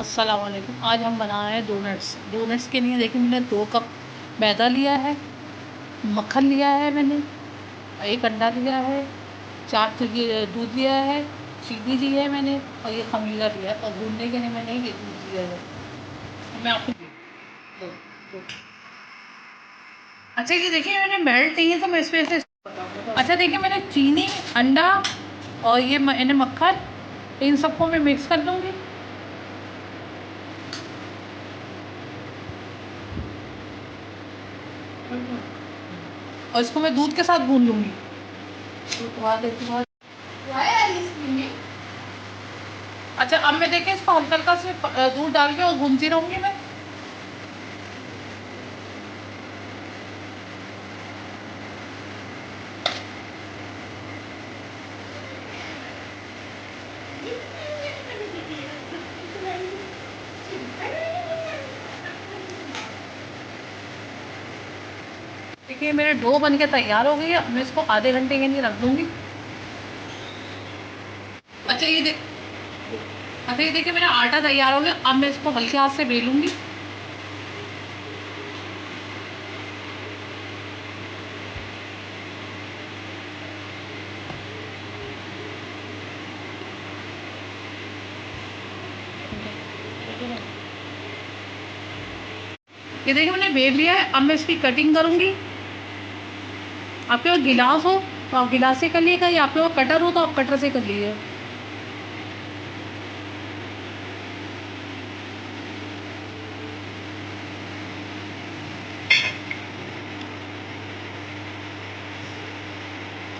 अस्सलाम वालेकुम। आज हम बना रहे हैं डोनट्स। डोनट्स के लिए देखिए मैंने 2 कप मैदा लिया है, मक्खन लिया है मैंने, 1 अंडा लिया है, 4 ये दूध लिया है, चीनी ली है मैंने और ये खमीरा लिया है और गूँदने के लिए मैंने ये दूध लिया है। मैं आपको दो दो अच्छा ये देखिए मैंने मेल्ट नहीं है तो मैं इसमें से अच्छा देखिए मैंने चीनी, अंडा और ये मैंने मक्खन, इन सबको मैं मिक्स कर दूँगी। और इसको मैं दूध के साथ गूँध लूँगी। अच्छा अब मैं देखिए इसको हल्का हल्का से दूध डाल के और घूमती रहूँगी मैं। देखिए मेरे डो बन के तैयार हो गई है। मैं इसको आधे घंटे के लिए रख दूँगी। अच्छा ये देख अच्छा ये देखिए मेरा आटा तैयार हो गया। अब मैं इसको हल्के हाथ से बेलूँगी। ये देखिए मैंने बेल लिया है। अब मैं इसकी कटिंग करूँगी। आपके पास गिलास हो तो आप गिलास से कर लीजिएगा या आपके पास कटर हो तो आप कटर से कर लीजिएगा।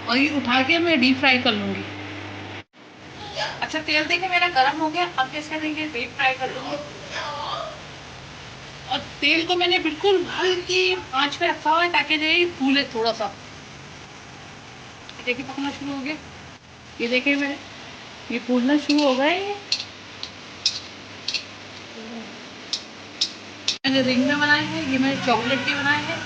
और ये उठा के मैं डीप फ्राई कर लूँगी। अच्छा तेल देखिए मेरा गर्म हो गया। अब मैं इसका देखिए डीप फ्राई कर लूँगी। और तेल को मैंने बिल्कुल हल्की आंच पे रखा हुआ है ताकि ये फूले थोड़ा सा। ये देखिए पकना शुरू हो गया। ये देखिए मेरे ये फूलना शुरू हो गए। ये मैंने रिंग में बनाए हैं, ये मैंने चॉकलेट के बनाए हैं।